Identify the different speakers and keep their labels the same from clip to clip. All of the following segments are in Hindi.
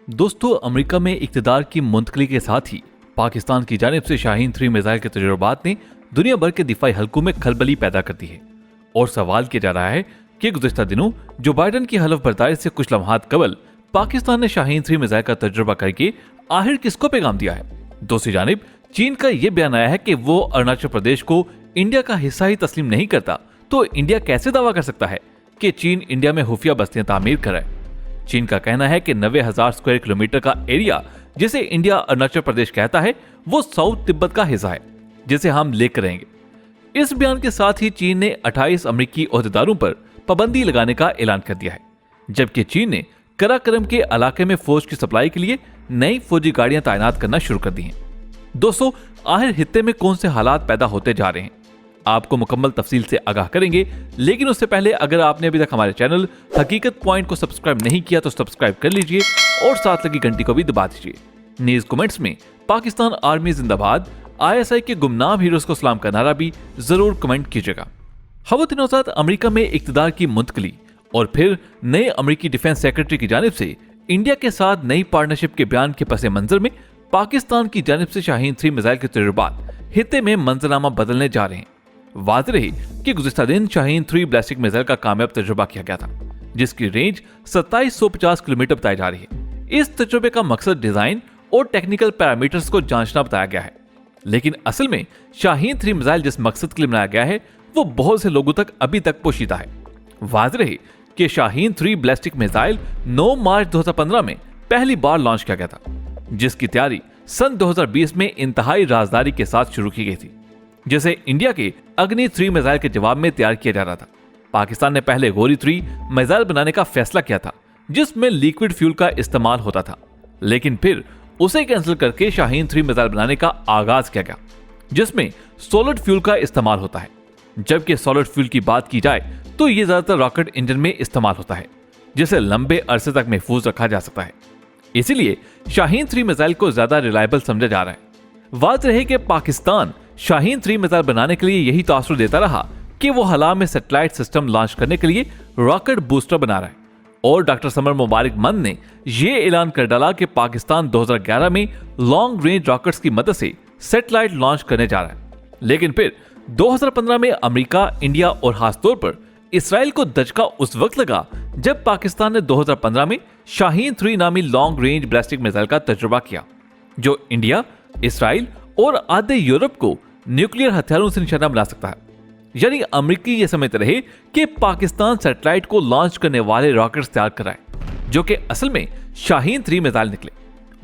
Speaker 1: दोस्तों, अमेरिका में इक्तदार की मुंतकली के साथ ही पाकिस्तान की जानिब से शाहीन 3 मिसाइल के तजुर्बात ने दुनिया भर के दिफाई हलकों में खलबली पैदा कर दी है। और सवाल किया जा रहा है कि गुज़िश्ता दिनों जो बाइडन की हलफ बर्दारी से कुछ लम्हात कबल पाकिस्तान ने शाहीन 3 मिसाइल का तजुर्बा करके आखिर किसको पैगाम दिया है। दूसरी जानिब चीन का यह बयान आया है कि वो अरुणाचल प्रदेश को इंडिया का हिस्सा ही तस्लीम नहीं करता, तो इंडिया कैसे दावा कर सकता है कि चीन इंडिया में खुफिया बस्तियां तामीर करे। चीन का कहना है कि 90,000 स्क्वायर किलोमीटर का एरिया जिसे इंडिया अरुणाचल प्रदेश कहता है वो साउथ तिब्बत का हिस्सा है जिसे हम लेकर रहेंगे। इस बयान के साथ ही चीन ने 28 अमेरिकी ओहदेदारों पर पाबंदी लगाने का ऐलान कर दिया है, जबकि चीन ने कराकरम के इलाके में फौज की सप्लाई के लिए नई फौजी गाड़ियां तैनात करना शुरू कर दी हैं। दोस्तों, आखिर हित्ते में कौन से हालात पैदा होते जा रहे हैं, आपको मुकम्मल तफसील से आगाह करेंगे। लेकिन उससे पहले अगर आपने अभी तक हमारे चैनल हकीकत पॉइंट को सब्सक्राइब नहीं किया तो सब्सक्राइब कर लीजिए और साथ लगी घंटी को भी दबा दीजिए। न्यूज कमेंट्स में पाकिस्तान आर्मी जिंदाबाद, ISI के गुमनाम हीरोज को सलाम का नारा भी जरूर कमेंट कीजिएगा। हवतिनौजात अमेरिका में इक्तदार की मुंतकली और फिर नए अमेरिकी डिफेंस सेक्रेटरी की जानिब से इंडिया के साथ नई पार्टनरशिप के बयान के पस मंजर में पाकिस्तान की जानिब से शाहीन 3 मिसाइल के तजुर्बात हित्ते में मंजरनामा बदलने जा रहे हैं। वाज़ेह रही कि गुज़िश्ता दिन शाहीन 3 बैलिस्टिक मिसाइल का कामयाब तजुर्बा किया गया था, जिसकी रेंज 2750 किलोमीटर बताई जा रही है। इस तजुर्बे का मकसद डिजाइन और टेक्निकल पैरामीटर्स को जांचना बताया गया है, लेकिन असल में शाहीन 3 मिसाइल जिस मकसद के लिए बनाया गया है वो बहुत से लोगों तक अभी तक पोशीदा है। वाज़ेह रही कि शाहीन 3 बैलिस्टिक मिसाइल 9 मार्च 2015 में पहली बार लॉन्च किया गया था, जिसकी तैयारी सन 2020 में इंतहाई राजदारी के साथ शुरू की गई थी, जिसे इंडिया के अग्नि 3 मिसाइल के जवाब में तैयार किया जा रहा था। पाकिस्तान ने पहले गौरी 3 मिसाइल बनाने का फैसला किया था, जिसमें लिक्विड फ्यूल का इस्तेमाल होता था, लेकिन फिर उसे कैंसिल करके शाहीन 3 मिसाइल बनाने का आगाज किया गया, जिसमें सॉलिड फ्यूल का इस्तेमाल होता है। जबकि सॉलिड फ्यूल की बात की जाए तो यह ज्यादातर रॉकेट इंजन में इस्तेमाल होता है, जिसे लंबे अरसे तक महफूज रखा जा सकता है। इसीलिए शाहीन 3 मिसाइल को ज्यादा रिलायबल समझा जा रहा है। वाज़ेह है कि पाकिस्तान शाहीन 3 मिसाइल बनाने के लिए यही तासुर देता रहा कि वो हला में सैटेलाइट सिस्टम लॉन्च करने के लिए रॉकेट बूस्टर बना रहा है। और डॉक्टर समर मुबारक मंद ने यह ऐलान कर डाला कि पाकिस्तान 2011 में लॉन्ग रेंज रॉकेट्स की मदद से सैटेलाइट लॉन्च करने जा रहा है। लेकिन फिर 2015 में अमेरिका, इंडिया और खासतौर पर इसराइल को दचका उस वक्त लगा जब पाकिस्तान ने 2015 में शाहीन 3 नामी लॉन्ग रेंज बैलिस्टिक मिसाइल का तजुर्बा किया, जो इंडिया, इसराइल और आधे यूरोप को न्यूक्लियर हथियारों से निशाना बना सकता है। यानी अमेरिकी ये समझते रहे कि पाकिस्तान सैटेलाइट को लॉन्च करने वाले रॉकेट्स तैयार कराए, जो कि असल में शाहीन 3 मिसाइल निकले।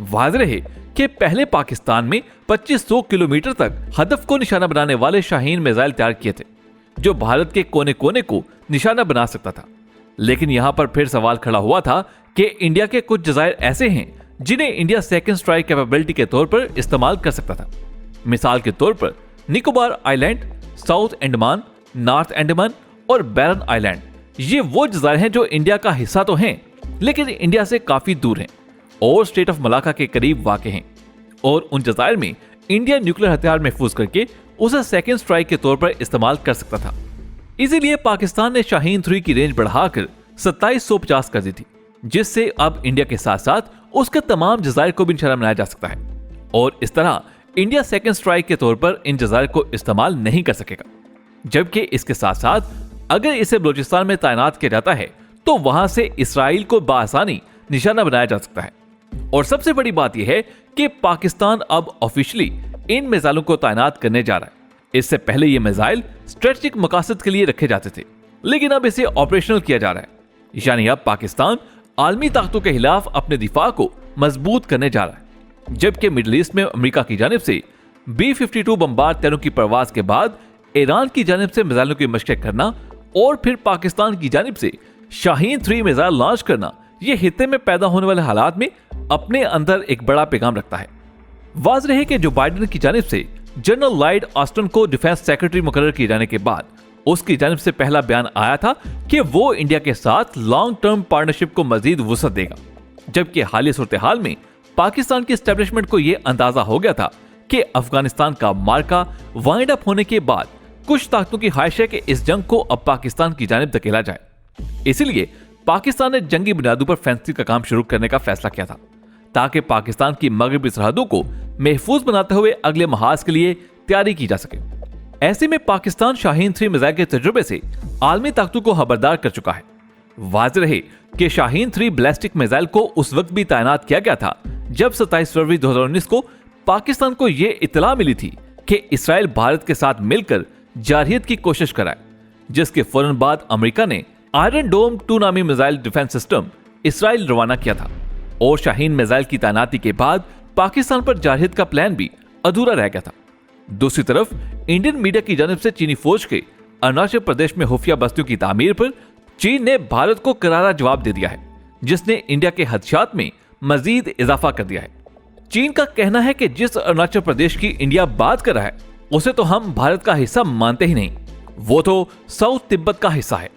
Speaker 1: वाज़ेह रहे कि पहले पाकिस्तान में 2500 किलोमीटर तक हदफ को निशाना बनाने वाले शाहीन मिसाइल तैयार किए थे, जो भारत के कोने कोने को निशाना बना सकता था। लेकिन यहां पर फिर सवाल खड़ा हुआ था कि इंडिया के कुछ जज़ायर ऐसे हैं जिन्हें इंडिया सेकंड स्ट्राइक कैपेबिलिटी के तौर पर इस्तेमाल कर सकता था। मिसाल के तौर पर Nicobar island, south Andaman, north Andaman और बैरन आइलैंड, ये वो जज़ायर हैं जो इंडिया का हिस्सा तो हैं, लेकिन इंडिया से काफी दूर हैं और स्टेट ऑफ मलाका के करीब वाक़ हैं। और उन जज़ायर में इंडिया न्यूक्लियर हथियार महफूज करके उसे सेकंड स्ट्राइक के तौर पर इस्तेमाल कर सकता था। इसीलिए पाकिस्तान ने शाहीन 3 की रेंज बढ़ाकर 2750 कर दी थी, जिससे अब इंडिया के साथ साथ उसके तमाम जज़ायर को भी निशाना बनाया जा सकता है। और इस तरह इंडिया सेकंड स्ट्राइक के तौर पर इन जज़ायर को इस्तेमाल नहीं कर सकेगा। जबकि इसके साथ साथ अगर इसे बलूचिस्तान में तैनात किया जाता है तो वहां से इसराइल को बासानी निशाना बनाया जा सकता है। और सबसे बड़ी बात यह है कि पाकिस्तान अब ऑफिशियली इन मिसाइलों को तैनात करने जा रहा है। इससे पहले ये मिसाइल स्ट्रेटेजिक मकासद के लिए रखे जाते थे, लेकिन अब इसे ऑपरेशनल किया जा रहा है। यानी अब पाकिस्तान आलमी ताकतों के खिलाफ अपने दिफा को मजबूत करने जा रहा है। जबकि मिडिल ईस्ट में अमेरिका की जानिब से B-52 बमबार तैयारों की परवाज के बाद ईरान की जानिब से मिसाइलों की मशक़ करना और फिर पाकिस्तान की जानिब से शाहीन 3 मिसाइल लॉन्च करना, यह हित्ते में पैदा होने वाले हालात में अपने अंदर एक बड़ा पैगाम रखता है। वाज़ेह है कि जो बाइडन की जानिब से जनरल लॉयड ऑस्टिन को डिफेंस सेक्रेटरी मुकर्रर किए जाने के बाद उसकी जानिब से पहला बयान आया था कि वो इंडिया के साथ लॉन्ग टर्म पार्टनरशिप को मजीद वुसअत देगा। जबकि हालिया सूरत हाल में पाकिस्तान की एस्टेब्लिशमेंट को यह अंदाजा हो गया था कि अफगानिस्तान का मार्का वाइंड अप होने के बाद कुछ ताकतों की ख्वाहिश है कि इस जंग को अब पाकिस्तान की जानिब धकेला जाए। इसीलिए पाकिस्तान ने जंगी बुनियादों पर फेंसिंग का काम शुरू करने का फैसला किया था, ताकि पाकिस्तान की मगरबी सरहदों को महफूज बनाते हुए अगले महाज के लिए तैयारी की जा सके। ऐसे में पाकिस्तान शाहीन 3 मिसाइल के तजुर्बे से आलमी ताकतों को खबरदार कर चुका है। वाज़ेह रहे कि शाहीन 3 बैलिस्टिक मिसाइल को उस वक्त भी तैनात किया गया था जब 27 फरवरी 2019 को पाकिस्तान को यह इत्तला मिली थी कि इसराइल भारत के साथ मिलकर जारहियत की कोशिश कराए, जिसके फौरन बाद अमेरिका ने आयरन डोम 2 नामी मिसाइल डिफेंस सिस्टम इसराइल रवाना किया था। और शाहीन मिसाइल की तैनाती के बाद पाकिस्तान पर जारहियत का प्लान भी अधूरा रह गया था। दूसरी तरफ इंडियन मीडिया की जानिब से चीनी फौज के अरुणाचल प्रदेश में खुफिया बस्तियों की तामीर पर चीन ने भारत को करारा जवाब दे दिया है, जिसने इंडिया के खदशात में मजीद इजाफा कर दिया है। चीन का कहना है कि जिस अरुणाचल प्रदेश की इंडिया बात कर रहा है उसे तो हम भारत का हिस्सा मानते ही नहीं, वो तो साउथ तिब्बत का हिस्सा है।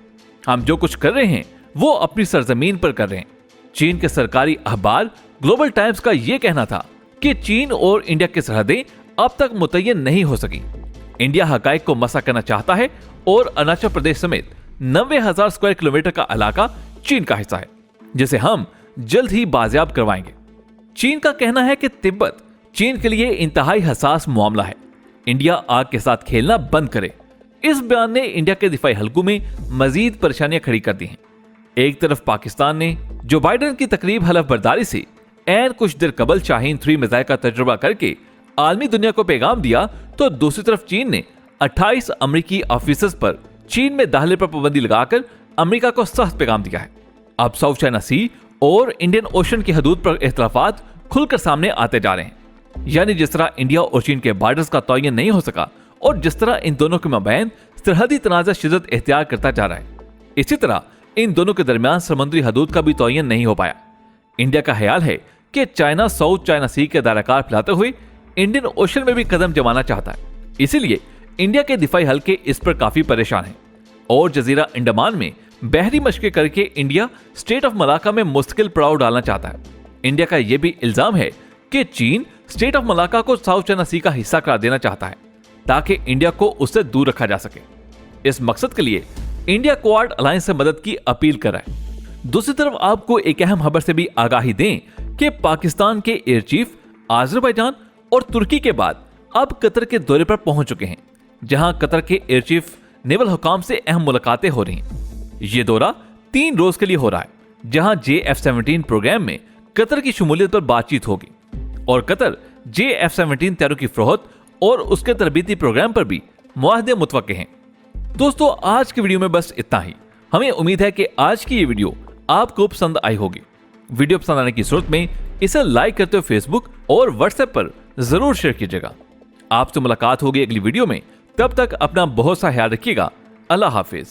Speaker 1: हम जो कुछ कर रहे हैं वो अपनी सरजमीन पर कर रहे हैं। चीन के सरकारी अखबार ग्लोबल टाइम्स का यह कहना था कि चीन और इंडिया की सरहदें अब तक मुतय्यन नहीं हो सकी। इंडिया हकाइक को मसा करना चाहता है और अरुणाचल प्रदेश समेत 90,000 स्क्वायर किलोमीटर का इलाका चीन का हिस्सा है, जिसे हम जल्द ही बाजियाब करवाएंगे। चीन का कहना है कि तिब्बत चीन के लिए इंतहाई हसास मामला है, इंडिया आग के साथ खेलना बंद करे। इस बयान ने इंडिया के दिफाई हलकों में मजीद परेशानियां खड़ी कर दी हैं। एक तरफ पाकिस्तान ने जो बाइडेन की तकरीब हलफ बर्दारी से ऐन कुछ देर कबल शाहीन 3 मिसाइल का तजुर्बा करके आलमी दुनिया को पैगाम दिया, तो दूसरी तरफ चीन ने 28 अमेरिकी ऑफिसर्स पर चीन में दाखिले पर पाबंदी लगाकर अमेरिका को सख्त पैगाम दिया है। अब साउथ चाइना सी और इंडियन ओशन की हदूद पर इख्तलाफात खुलकर सामने आते जा रहे हैं। यानी जिस तरह इंडिया और चीन के बॉर्डर्स का तयन नहीं हो सका और जिस तरह इन दोनों के मबैन सरहदी तनाज़ा शिद्दत इख्तियार करता जा रहा है, इसी तरह इन दोनों के दरमियान समुद्री हदूद का भी तयन नहीं हो पाया। इंडिया का ख्याल है कि चाइना साउथ चाइना सी के दायराकार फैलाते हुए इंडियन ओशन में भी कदम जमाना चाहता है। इसीलिए इंडिया के दिफाई हल्के इस पर काफी परेशान हैं और जजीरा अंडमान में बहरी मशक़ें करके इंडिया स्टेट ऑफ मलाका में मुस्तकिल पड़ाव डालना चाहता है। इंडिया का यह भी इल्जाम है कि चीन स्टेट ऑफ मलाका को साउथ चाइना सी का हिस्सा करार देना चाहता है ताकि इंडिया को उससे दूर रखा जा सके। इस मकसद के लिए इंडिया क्वाड अलायंस से मदद की अपील कर रहा है। दूसरी तरफ आपको एक अहम खबर से भी आगाही दें कि पाकिस्तान के एयर चीफ आज़रबाईजान और तुर्की के बाद अब कतर के दौरे पर पहुंच चुके हैं, जहां कतर के एयर चीफ नेवल हुकाम से अहम मुलाकातें हो रही हैं। ये दौरा 3 रोज के लिए हो रहा है, जहां JF-17 प्रोग्राम में कतर की शमूलियत पर बातचीत होगी और कतर JF-17 तैयारों की फरोख्त और उसके तरबीती प्रोग्राम पर भी मुआहदे मुतवक्के हैं। दोस्तों, आज की वीडियो में बस इतना ही। हमें उम्मीद है कि आज की ये वीडियो आपको पसंद आई होगी। वीडियो पसंद आने की सूरत में इसे लाइक करते हुए फेसबुक और व्हाट्सएप पर जरूर शेयर कीजिएगा। आपसे मुलाकात होगी अगली वीडियो में। तब तक अपना बहुत सा ख्याल रखिएगा। अल्लाह हाफिज।